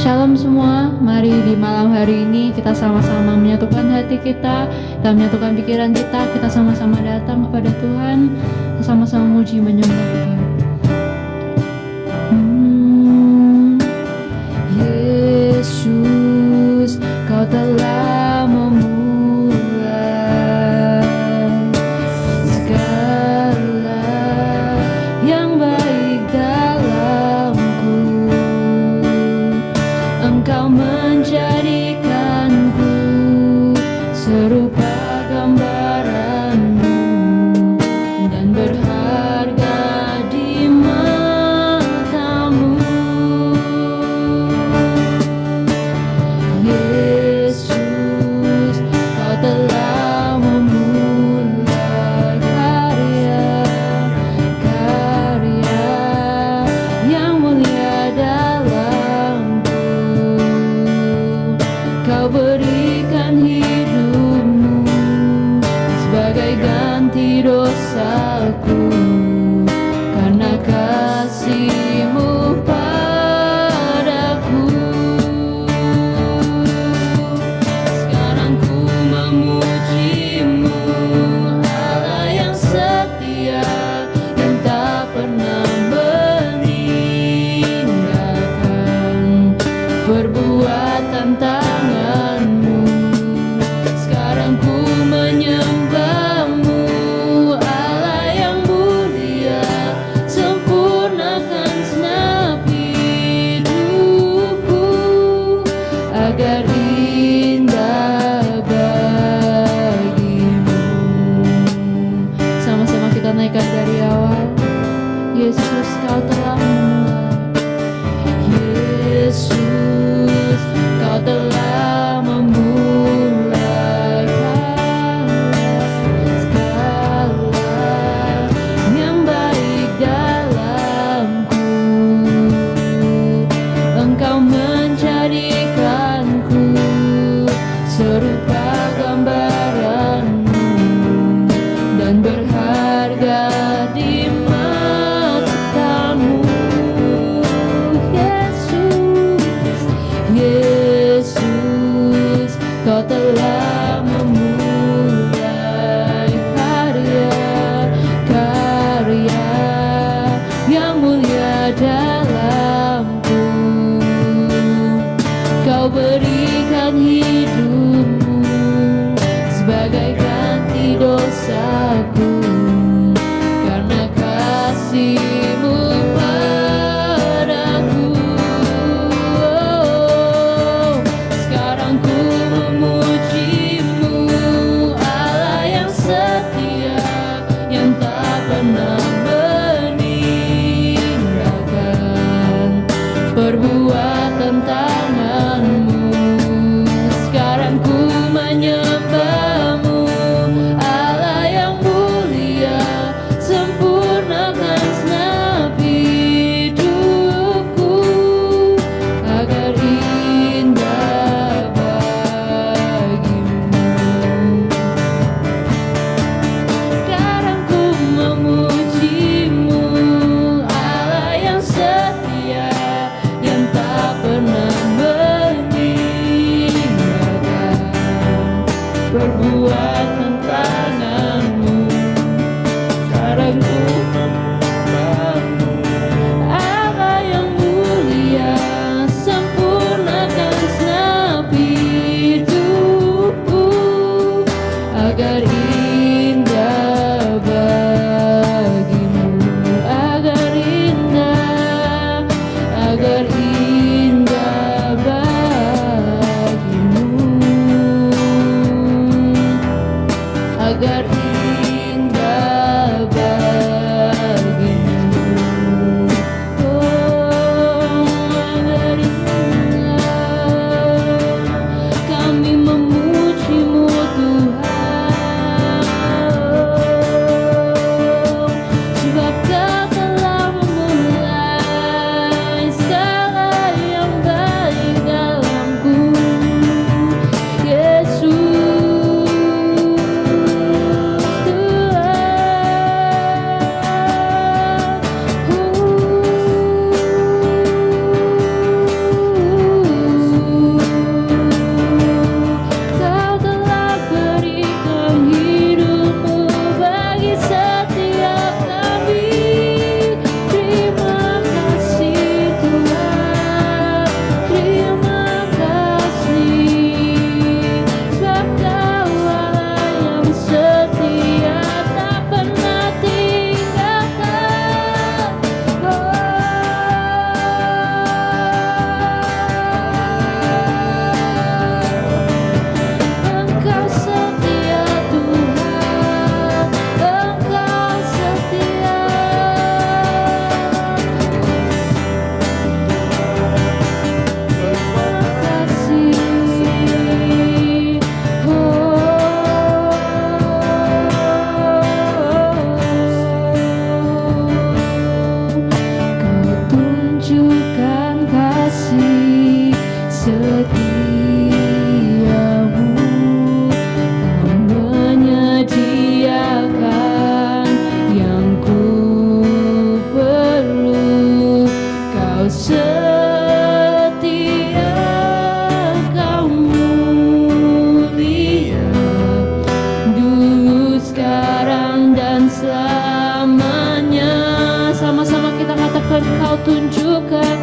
Shalom semua, mari di malam hari ini kita sama-sama menyatukan hati kita menyatukan pikiran kita sama-sama datang kepada Tuhan, sama-sama muji menyembah Dia. Yesus, Kau telah memulai segala yang baik dalamku. Engkau menjadikanku serupa gambaran-Mu dan berharga di mata-Mu. Yesus, Kau telah memulai karya-karya yang mulia dalamku. Kau berikan hidup-Mu sebagai ganti dosaku, karena kasih-Mu padaku. Sekarang ku memuji-Mu, Allah yang setia, yang tak pernah meninggalkan perbuatan tangan-Mu. Sekarang ku menyembah-Mu, Allah yang mulia, sempurnakan segenap hidupku agar indah bagi-Mu. Sama-sama kita naikkan dari awal. Yesus, Kau telah memulai. Yesus, Kau telah memulai segala yang baik dalamku. Engkau menjadikanku serupa gambaran-Mu dan berharga di mata-Mu. Yesus, Kau telah memulai karya-karya yang mulia dalamku. Kau berikan hidup-Mu sebagai ganti dosaku, karena kasih-Mu padaku. Sekarang ku memuji-Mu, Allah yang setia, yang tak pernah meninggalkan perbuatan tangan-Mu. Sekarang ku menyembah-Mu, Allah yang mulia, sempurnakan segenap hidupku agar indah bagi-Mu. Sekarang ku memuji-Mu, Allah yang setia, yang tak pernah meninggalkan tunjukkan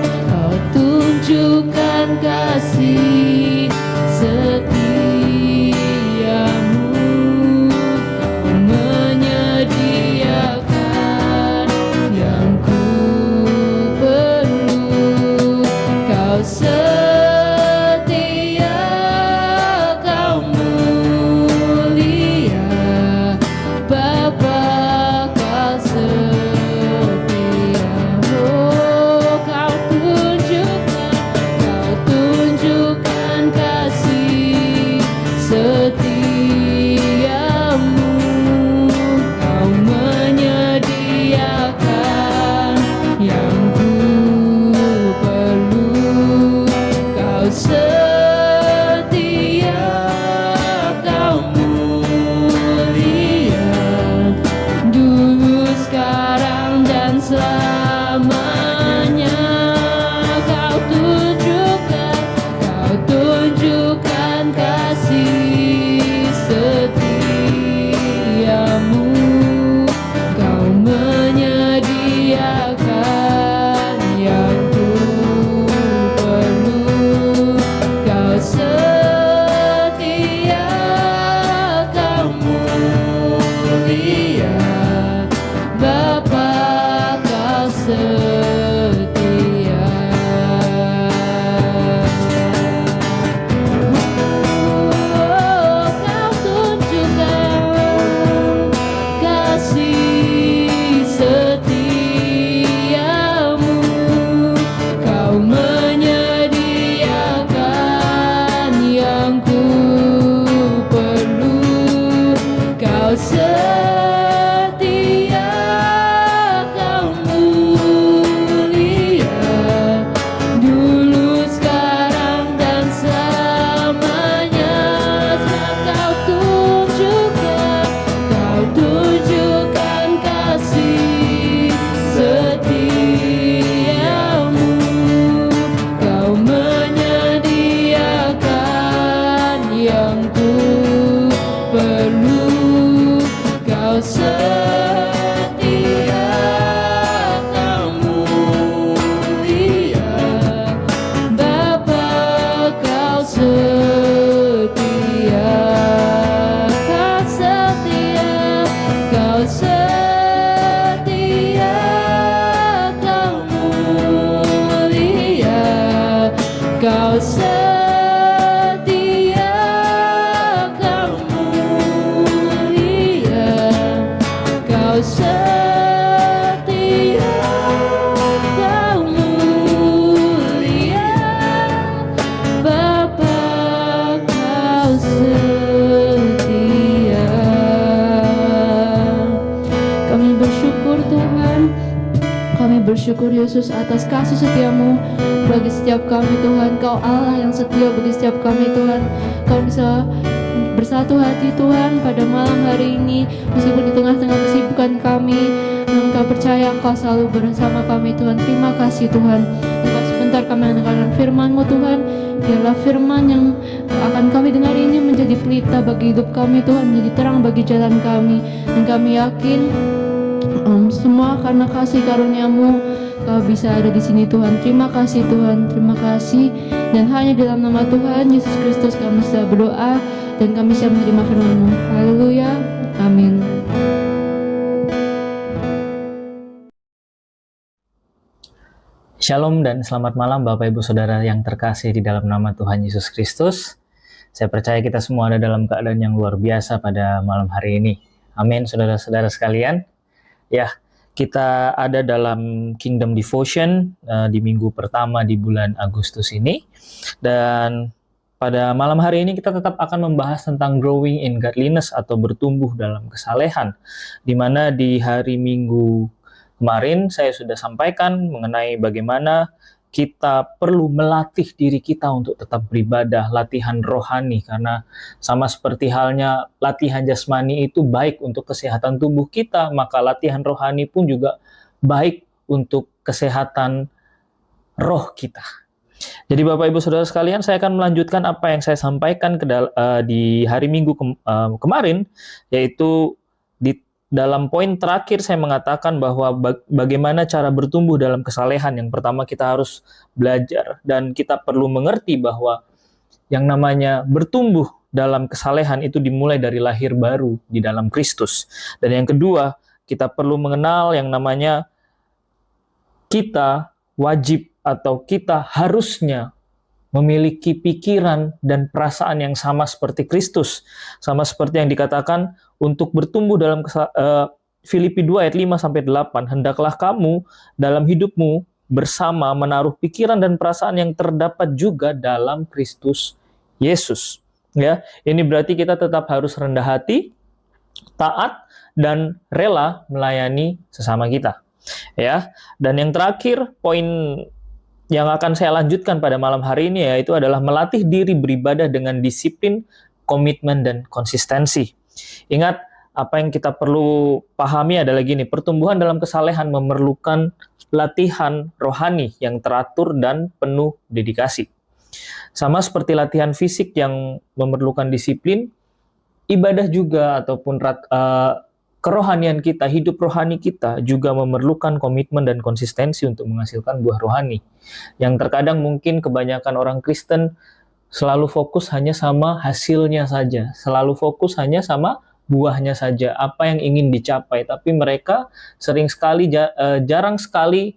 kasih setiamu. Kau menyediakan yang ku perlu. Kau setia, kau mulia, Bapa, kau setia. Oh, kau tunjukkan kasih setiamu. Kau menyediakan yang ku perlu. Kau setia, kau mulia, dulu, sekarang, dan selamanya. Kau tunjukkan kasih setiamu. Kau menyediakan yang ku perlu. Kau setia, kau mulia, Bapa, kau setia. Oh, kau tunjukkan kasih setiamu. Kau menyediakan yang ku perlu. Kau setia, kau mulia, dulu, sekarang, dan selamanya. Kau tunjukkan kasih setiamu. Kau menyediakan yang ku perlu. Kau setia, kau mulia, Bapa, kau setia. Kau setia, kau setia, kau mulia, kau setia, kau mulia, kau setia, kau mulia, Bapa, kau setia. Kami bersyukur Tuhan, kami bersyukur Yesus atas kasih setiamu bagi setiap kami Tuhan. Kau Allah yang setia bagi setiap kami Tuhan. Kau bisa bersatu hati Tuhan pada malam hari ini, meskipun di tengah-tengah kesibukan kami, namun Kau percaya Engkau selalu bersama kami Tuhan. Terima kasih Tuhan. Engkau sebentar kami mendengarkan firman-Mu Tuhan. Biarlah firman yang akan kami dengar ini menjadi pelita bagi hidup kami Tuhan, menjadi terang bagi jalan kami. Dan kami yakin semua karena kasih karunia-Mu Kau bisa ada di sini Tuhan. Terima kasih Tuhan, terima kasih. Dan hanya dalam nama Tuhan Yesus Kristus kami sudah berdoa dan kami siap menerima firman-Mu. Haleluya, amin. Shalom dan selamat malam Bapak Ibu Saudara yang terkasih di dalam nama Tuhan Yesus Kristus. Saya percaya kita semua ada dalam keadaan yang luar biasa pada malam hari ini. Amin, saudara-saudara sekalian. Ya, kita ada dalam Kingdom Devotion di minggu pertama di bulan Agustus ini. Dan pada malam hari ini kita tetap akan membahas tentang growing in godliness atau bertumbuh dalam kesalehan. Di mana di hari Minggu kemarin saya sudah sampaikan mengenai bagaimana kita perlu melatih diri kita untuk tetap beribadah, latihan rohani, karena sama seperti halnya latihan jasmani itu baik untuk kesehatan tubuh kita, maka latihan rohani pun juga baik untuk kesehatan roh kita. Jadi Bapak Ibu Saudara sekalian, saya akan melanjutkan apa yang saya sampaikan di hari Minggu kemarin, yaitu di dalam poin terakhir saya mengatakan bahwa bagaimana cara bertumbuh dalam kesalehan. Yang pertama kita harus belajar dan kita perlu mengerti bahwa yang namanya bertumbuh dalam kesalehan itu dimulai dari lahir baru di dalam Kristus. Dan yang kedua, kita perlu mengenal yang namanya kita wajib atau kita harusnya memiliki pikiran dan perasaan yang sama seperti Kristus. Sama seperti yang dikatakan untuk bertumbuh dalam Filipi 2 ayat 5-8, hendaklah kamu dalam hidupmu bersama menaruh pikiran dan perasaan yang terdapat juga dalam Kristus Yesus. Ya, ini berarti kita tetap harus rendah hati, taat, dan rela melayani sesama kita. Ya, dan yang terakhir, poin yang akan saya lanjutkan pada malam hari ini yaitu adalah melatih diri beribadah dengan disiplin, komitmen, dan konsistensi. Ingat, apa yang kita perlu pahami adalah gini, pertumbuhan dalam kesalehan memerlukan latihan rohani yang teratur dan penuh dedikasi. Sama seperti latihan fisik yang memerlukan disiplin, ibadah juga ataupun kerohanian kita, hidup rohani kita juga memerlukan komitmen dan konsistensi untuk menghasilkan buah rohani. Yang terkadang mungkin kebanyakan orang Kristen selalu fokus hanya sama hasilnya saja, selalu fokus hanya sama buahnya saja, apa yang ingin dicapai, tapi mereka jarang sekali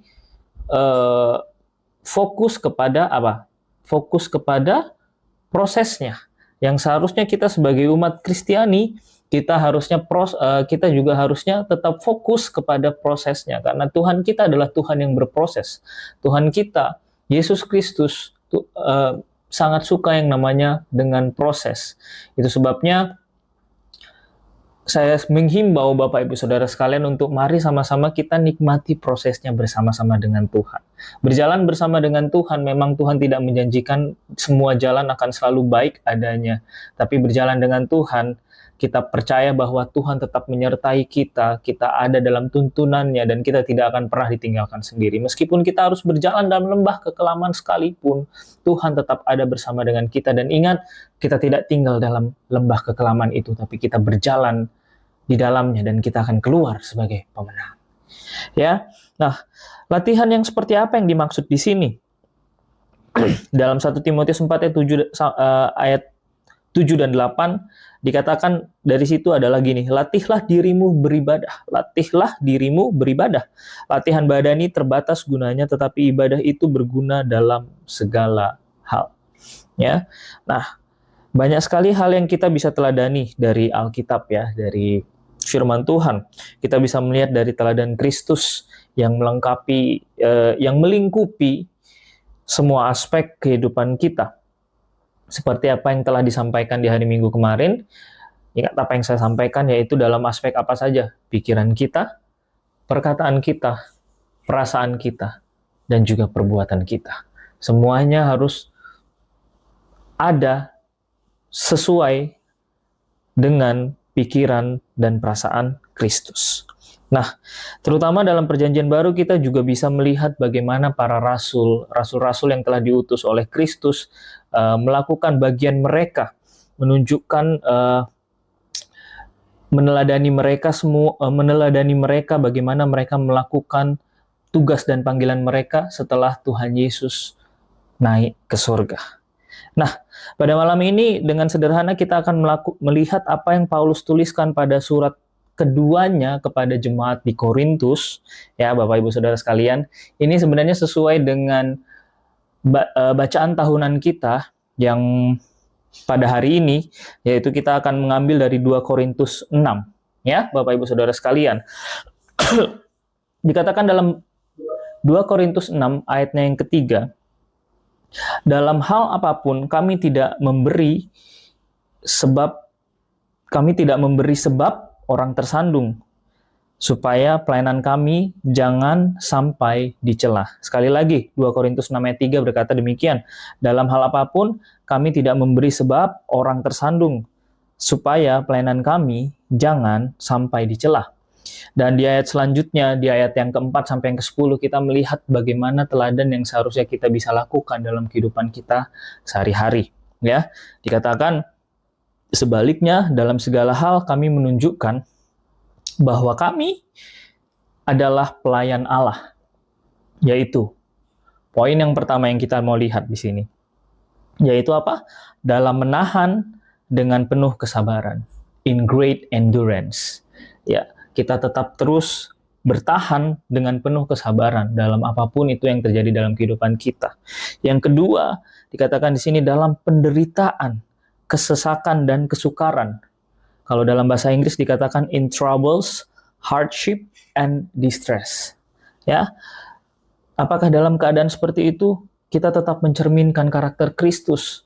fokus kepada apa? Fokus kepada prosesnya. Yang seharusnya kita sebagai umat Kristiani kita juga harusnya tetap fokus kepada prosesnya, karena Tuhan kita adalah Tuhan yang berproses. Tuhan kita, Yesus Kristus, sangat suka yang namanya dengan proses. Itu sebabnya saya menghimbau Bapak Ibu Saudara sekalian untuk mari sama-sama kita nikmati prosesnya bersama-sama dengan Tuhan. Berjalan bersama dengan Tuhan, memang Tuhan tidak menjanjikan semua jalan akan selalu baik adanya. Tapi berjalan dengan Tuhan, kita percaya bahwa Tuhan tetap menyertai kita ada dalam tuntunannya, dan kita tidak akan pernah ditinggalkan sendiri. Meskipun kita harus berjalan dalam lembah kekelaman sekalipun, Tuhan tetap ada bersama dengan kita. Dan ingat, kita tidak tinggal dalam lembah kekelaman itu, tapi kita berjalan di dalamnya, dan kita akan keluar sebagai pemenang. Ya, nah, latihan yang seperti apa yang dimaksud di sini? Dalam 1 Timotius 4 ayat 7 dan 8, dikatakan dari situ adalah gini, latihlah dirimu beribadah, latihlah dirimu beribadah. Latihan badani terbatas gunanya, tetapi ibadah itu berguna dalam segala hal. Ya, nah, banyak sekali hal yang kita bisa teladani dari Alkitab ya, dari firman Tuhan. Kita bisa melihat dari teladan Kristus yang melingkupi semua aspek kehidupan kita. Seperti apa yang telah disampaikan di hari Minggu kemarin, ingat apa yang saya sampaikan, yaitu dalam aspek apa saja? Pikiran kita, perkataan kita, perasaan kita, dan juga perbuatan kita. Semuanya harus ada sesuai dengan pikiran dan perasaan Kristus. Nah, terutama dalam Perjanjian Baru kita juga bisa melihat bagaimana para rasul-rasul yang telah diutus oleh Kristus melakukan bagian mereka, menunjukkan meneladani mereka bagaimana mereka melakukan tugas dan panggilan mereka setelah Tuhan Yesus naik ke surga. Nah, pada malam ini dengan sederhana kita akan melihat apa yang Paulus tuliskan pada surat keduanya kepada jemaat di Korintus, ya Bapak Ibu Saudara sekalian. Ini sebenarnya sesuai dengan bacaan tahunan kita yang pada hari ini, yaitu kita akan mengambil dari 2 Korintus 6, ya Bapak Ibu Saudara sekalian. Dikatakan dalam 2 Korintus 6 ayatnya yang ketiga, dalam hal apapun kami tidak memberi sebab orang tersandung, supaya pelayanan kami jangan sampai dicela. Sekali lagi, 2 Korintus 6 ayat 3 berkata demikian, dalam hal apapun kami tidak memberi sebab orang tersandung, supaya pelayanan kami jangan sampai dicela. Dan di ayat selanjutnya, di ayat yang keempat sampai yang ke-10, kita melihat bagaimana teladan yang seharusnya kita bisa lakukan dalam kehidupan kita sehari-hari. Ya, dikatakan, sebaliknya, dalam segala hal kami menunjukkan bahwa kami adalah pelayan Allah. Yaitu poin yang pertama yang kita mau lihat di sini. Yaitu apa? Dalam menahan dengan penuh kesabaran. In great endurance. Ya, kita tetap terus bertahan dengan penuh kesabaran dalam apapun itu yang terjadi dalam kehidupan kita. Yang kedua, dikatakan di sini dalam penderitaan, kesesakan dan kesukaran. Kalau dalam bahasa Inggris dikatakan in troubles, hardship and distress. Ya. Apakah dalam keadaan seperti itu kita tetap mencerminkan karakter Kristus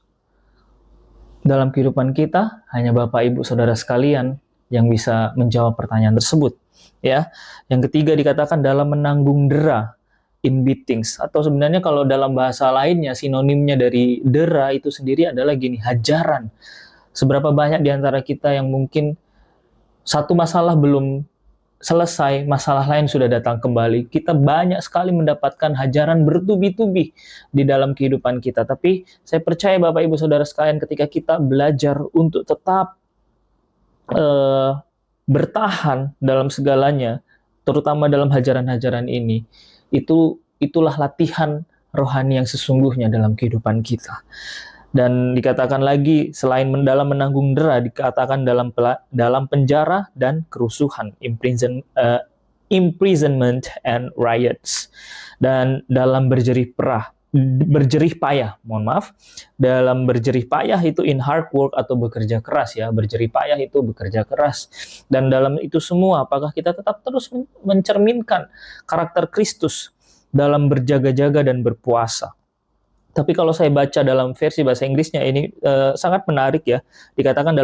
dalam kehidupan kita? Hanya Bapak Ibu Saudara sekalian yang bisa menjawab pertanyaan tersebut. Ya, yang ketiga dikatakan dalam menanggung dera, in beatings, atau sebenarnya kalau dalam bahasa lainnya sinonimnya dari dera itu sendiri adalah gini, hajaran. Seberapa banyak di antara kita yang mungkin satu masalah belum selesai, masalah lain sudah datang kembali. Kita banyak sekali mendapatkan hajaran bertubi-tubi di dalam kehidupan kita. Tapi saya percaya Bapak Ibu Saudara sekalian, ketika kita belajar untuk tetap bertahan dalam segalanya, terutama dalam hajaran-hajaran ini, itulah latihan rohani yang sesungguhnya dalam kehidupan kita. Dan dikatakan lagi, selain dalam menanggung dera, dikatakan dalam penjara dan kerusuhan, imprisonment and riots, dan dalam berjerih payah, dalam berjerih payah itu in hard work atau bekerja keras, ya, berjerih payah itu bekerja keras. Dan dalam itu semua, apakah kita tetap terus mencerminkan karakter Kristus dalam berjaga-jaga dan berpuasa? Tapi kalau saya baca dalam versi bahasa Inggrisnya ini sangat menarik, ya. Dikatakan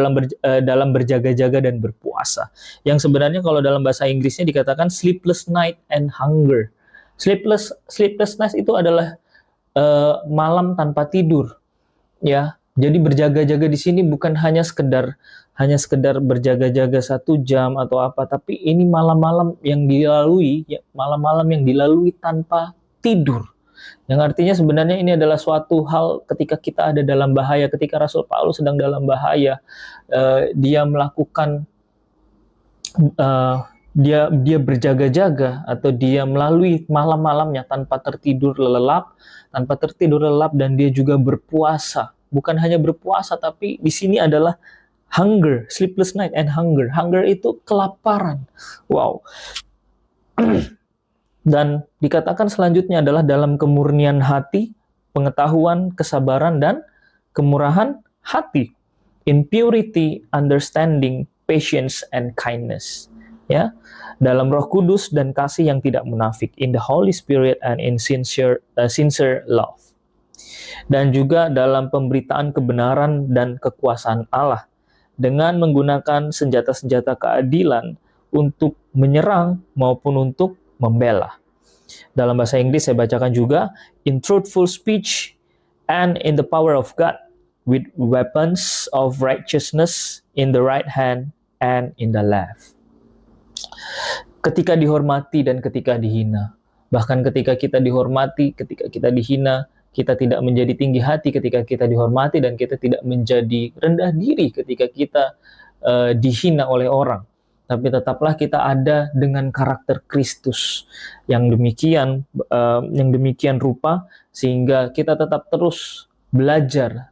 dalam berjaga-jaga dan berpuasa. Yang sebenarnya kalau dalam bahasa Inggrisnya dikatakan sleepless night and hunger. Sleepless night itu adalah malam tanpa tidur, ya. Jadi berjaga-jaga di sini bukan hanya sekedar berjaga-jaga 1 jam atau apa, tapi ini malam-malam yang dilalui tanpa tidur. Yang artinya sebenarnya ini adalah suatu hal ketika kita ada dalam bahaya, ketika Rasul Paulus sedang dalam bahaya, dia melakukan dia berjaga-jaga atau dia melalui malam-malamnya tanpa tertidur lelap, dan dia juga berpuasa. Bukan hanya berpuasa, tapi di sini adalah hunger, sleepless night and hunger. Hunger itu kelaparan. Wow. Dan dikatakan selanjutnya adalah dalam kemurnian hati, pengetahuan, kesabaran, dan kemurahan hati. In purity, understanding, patience, and kindness. Ya, dalam Roh Kudus dan kasih yang tidak munafik, in the Holy Spirit and in sincere love. Dan juga dalam pemberitaan kebenaran dan kekuasaan Allah dengan menggunakan senjata-senjata keadilan untuk menyerang maupun untuk membela. Dalam bahasa Inggris saya bacakan juga, in truthful speech and in the power of God, with weapons of righteousness in the right hand and in the left. Ketika dihormati dan ketika dihina. Bahkan ketika kita dihormati, ketika kita dihina, kita tidak menjadi tinggi hati ketika kita dihormati, dan kita tidak menjadi rendah diri ketika kita dihina oleh orang. Tapi tetaplah kita ada dengan karakter Kristus yang demikian rupa, sehingga kita tetap terus belajar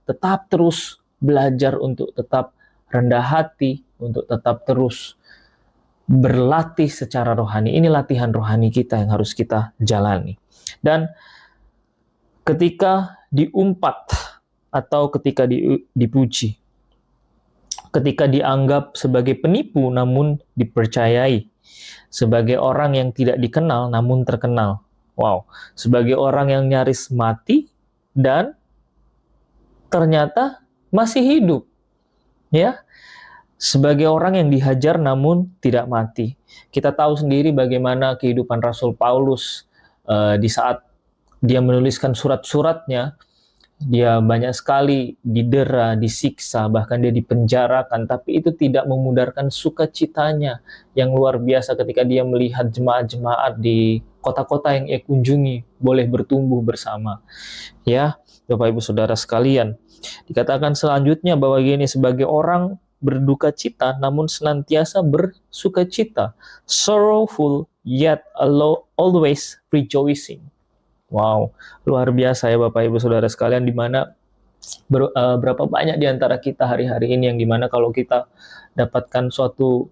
untuk tetap rendah hati, untuk tetap terus berlatih secara rohani. Ini latihan rohani kita yang harus kita jalani. Dan ketika diumpat atau ketika dipuji, ketika dianggap sebagai penipu namun dipercayai, sebagai orang yang tidak dikenal namun terkenal. Wow, sebagai orang yang nyaris mati dan ternyata masih hidup. Ya. Sebagai orang yang dihajar namun tidak mati. Kita tahu sendiri bagaimana kehidupan Rasul Paulus di saat dia menuliskan surat-suratnya. Dia banyak sekali didera, disiksa, bahkan dia dipenjarakan. Tapi itu tidak memudarkan sukacitanya yang luar biasa ketika dia melihat jemaat-jemaat di kota-kota yang ia kunjungi boleh bertumbuh bersama. Ya, Bapak Ibu Saudara sekalian. Dikatakan selanjutnya bahwa gini, sebagai orang berduka cita, namun senantiasa bersuka cita. Sorrowful, yet always rejoicing. Wow, luar biasa ya Bapak Ibu Saudara sekalian, di mana berapa banyak di antara kita hari-hari ini yang dimana kalau kita dapatkan suatu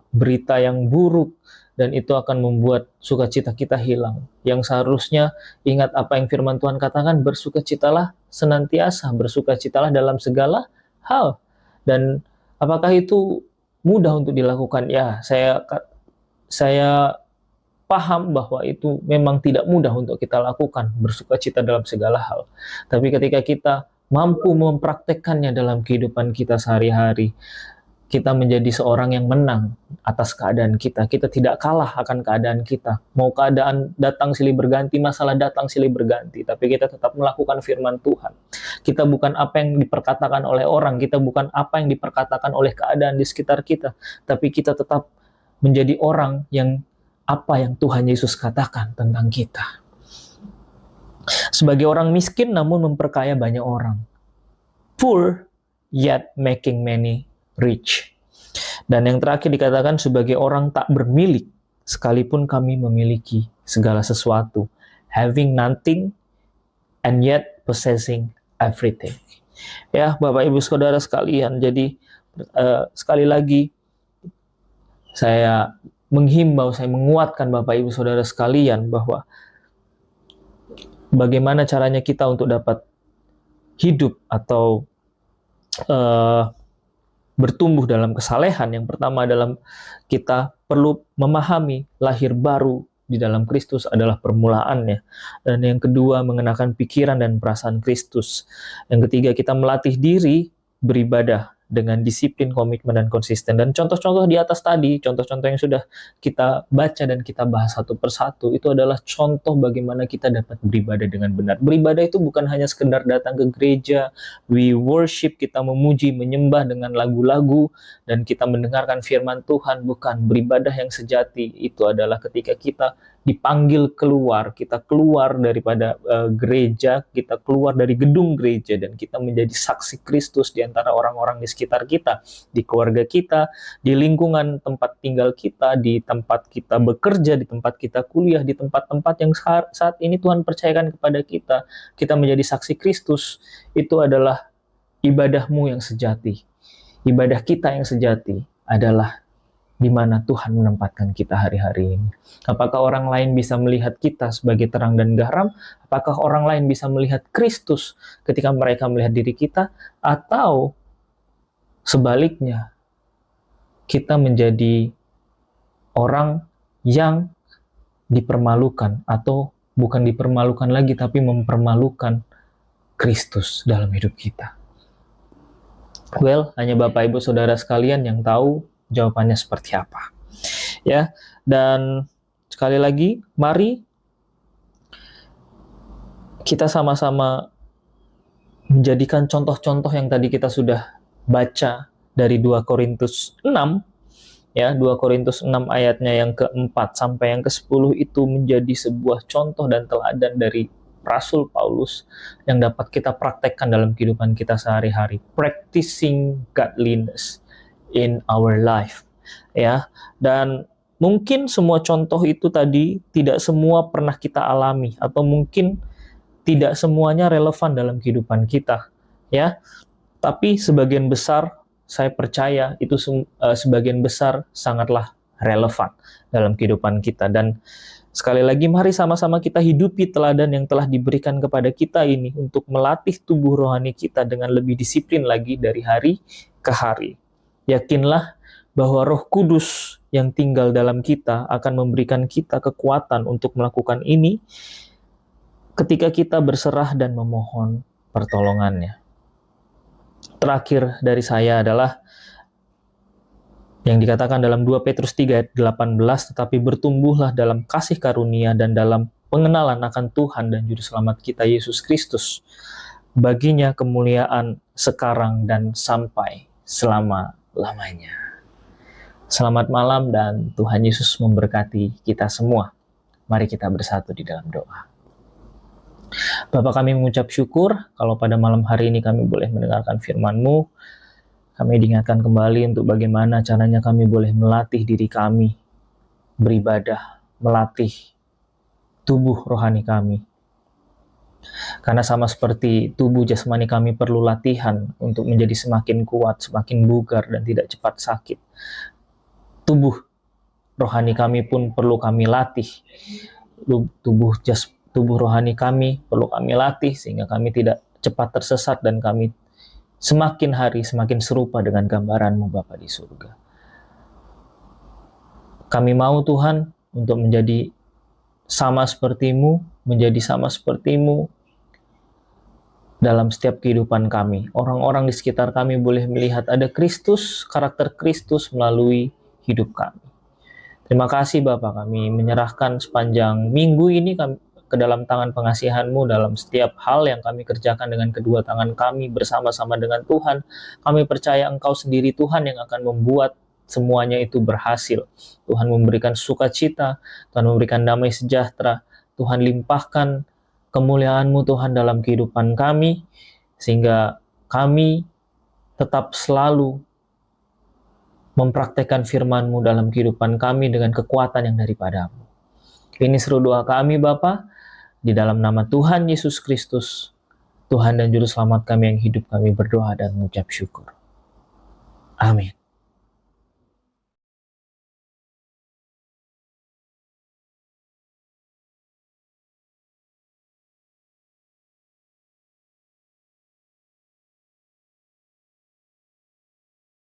berita yang buruk, dan itu akan membuat sukacita kita hilang. Yang seharusnya ingat apa yang firman Tuhan katakan, bersukacitalah senantiasa, bersukacitalah dalam segala hal. Dan apakah itu mudah untuk dilakukan? Ya, saya paham bahwa itu memang tidak mudah untuk kita lakukan, bersukacita dalam segala hal. Tapi ketika kita mampu mempraktekkannya dalam kehidupan kita sehari-hari, kita menjadi seorang yang menang atas keadaan kita. Kita tidak kalah akan keadaan kita. Mau keadaan datang silih berganti, masalah datang silih berganti, tapi kita tetap melakukan firman Tuhan. Kita bukan apa yang diperkatakan oleh orang, kita bukan apa yang diperkatakan oleh keadaan di sekitar kita, tapi kita tetap menjadi orang yang apa yang Tuhan Yesus katakan tentang kita. Sebagai orang miskin namun memperkaya banyak orang. Poor yet making many rich. Dan yang terakhir dikatakan sebagai orang tak bermilik, sekalipun kami memiliki segala sesuatu. Having nothing and yet possessing everything. Ya, Bapak Ibu Saudara sekalian, jadi sekali lagi saya menghimbau, saya menguatkan Bapak Ibu Saudara sekalian bahwa bagaimana caranya kita untuk dapat hidup atau bertumbuh dalam kesalehan. Yang pertama adalah kita perlu memahami lahir baru di dalam Kristus adalah permulaannya. Dan yang kedua, mengenakan pikiran dan perasaan Kristus. Yang ketiga, kita melatih diri beribadah dengan disiplin, komitmen, dan konsisten. Dan contoh-contoh di atas tadi, contoh-contoh yang sudah kita baca dan kita bahas satu persatu, itu adalah contoh bagaimana kita dapat beribadah dengan benar. Beribadah itu bukan hanya sekedar datang ke gereja, we worship, kita memuji, menyembah dengan lagu-lagu, dan kita mendengarkan firman Tuhan. Bukan. Beribadah yang sejati itu adalah ketika kita dipanggil keluar, kita keluar daripada gereja, kita keluar dari gedung gereja, dan kita menjadi saksi Kristus di antara orang-orang di sekitar kita, di keluarga kita, di lingkungan tempat tinggal kita, di tempat kita bekerja, di tempat kita kuliah, di tempat-tempat yang saat ini Tuhan percayakan kepada kita, kita menjadi saksi Kristus. Itu adalah ibadahmu yang sejati. Ibadah kita yang sejati adalah di mana Tuhan menempatkan kita hari-hari ini. Apakah orang lain bisa melihat kita sebagai terang dan garam? Apakah orang lain bisa melihat Kristus ketika mereka melihat diri kita? Atau sebaliknya, kita menjadi orang yang dipermalukan, atau bukan dipermalukan lagi, tapi mempermalukan Kristus dalam hidup kita? Well, hanya Bapak Ibu Saudara sekalian yang tahu jawabannya seperti apa. Ya, dan sekali lagi, mari kita sama-sama menjadikan contoh-contoh yang tadi kita sudah baca dari 2 Korintus 6, ya, 2 Korintus 6 ayatnya yang ke-4 sampai yang ke-10 itu menjadi sebuah contoh dan teladan dari Rasul Paulus yang dapat kita praktekkan dalam kehidupan kita sehari-hari. Practicing godliness in our life, ya. Dan mungkin semua contoh itu tadi tidak semua pernah kita alami, atau mungkin tidak semuanya relevan dalam kehidupan kita, ya. Tapi sebagian besar, saya percaya itu sebagian besar sangatlah relevan dalam kehidupan kita. Dan sekali lagi, mari sama-sama kita hidupi teladan yang telah diberikan kepada kita ini untuk melatih tubuh rohani kita dengan lebih disiplin lagi dari hari ke hari. Yakinlah bahwa Roh Kudus yang tinggal dalam kita akan memberikan kita kekuatan untuk melakukan ini ketika kita berserah dan memohon pertolongannya. Terakhir dari saya adalah yang dikatakan dalam 2 Petrus 3 ayat 18, tetapi bertumbuhlah dalam kasih karunia dan dalam pengenalan akan Tuhan dan Juru Selamat kita Yesus Kristus. Baginya kemuliaan sekarang dan sampai selama-lamanya. Selamat malam dan Tuhan Yesus memberkati kita semua. Mari kita bersatu di dalam doa. Bapa, kami mengucap syukur kalau pada malam hari ini kami boleh mendengarkan firman-Mu. Kami diingatkan kembali untuk bagaimana caranya kami boleh melatih diri kami beribadah, melatih tubuh rohani kami. Karena sama seperti tubuh jasmani kami perlu latihan untuk menjadi semakin kuat, semakin bugar, dan tidak cepat sakit. Tubuh rohani kami pun perlu kami latih. Tubuh rohani kami perlu kami latih sehingga kami tidak cepat tersesat dan kami semakin hari semakin serupa dengan gambaran-Mu Bapa di surga. Kami mau Tuhan untuk menjadi sama seperti-Mu, menjadi sama seperti-Mu dalam setiap kehidupan kami. Orang-orang di sekitar kami boleh melihat ada Kristus, karakter Kristus melalui hidup kami. Terima kasih Bapa, kami menyerahkan sepanjang minggu ini ke dalam tangan pengasihan-Mu dalam setiap hal yang kami kerjakan dengan kedua tangan kami bersama-sama dengan Tuhan. Kami percaya Engkau sendiri Tuhan yang akan membuat semuanya itu berhasil. Tuhan memberikan sukacita, Tuhan memberikan damai sejahtera, Tuhan limpahkan kemuliaan-Mu Tuhan dalam kehidupan kami, sehingga kami tetap selalu mempraktekkan firman-Mu dalam kehidupan kami dengan kekuatan yang daripada-Mu. Ini seru doa kami Bapa, di dalam nama Tuhan Yesus Kristus, Tuhan dan Juru Selamat kami yang hidup, kami berdoa dan mengucap syukur. Amin.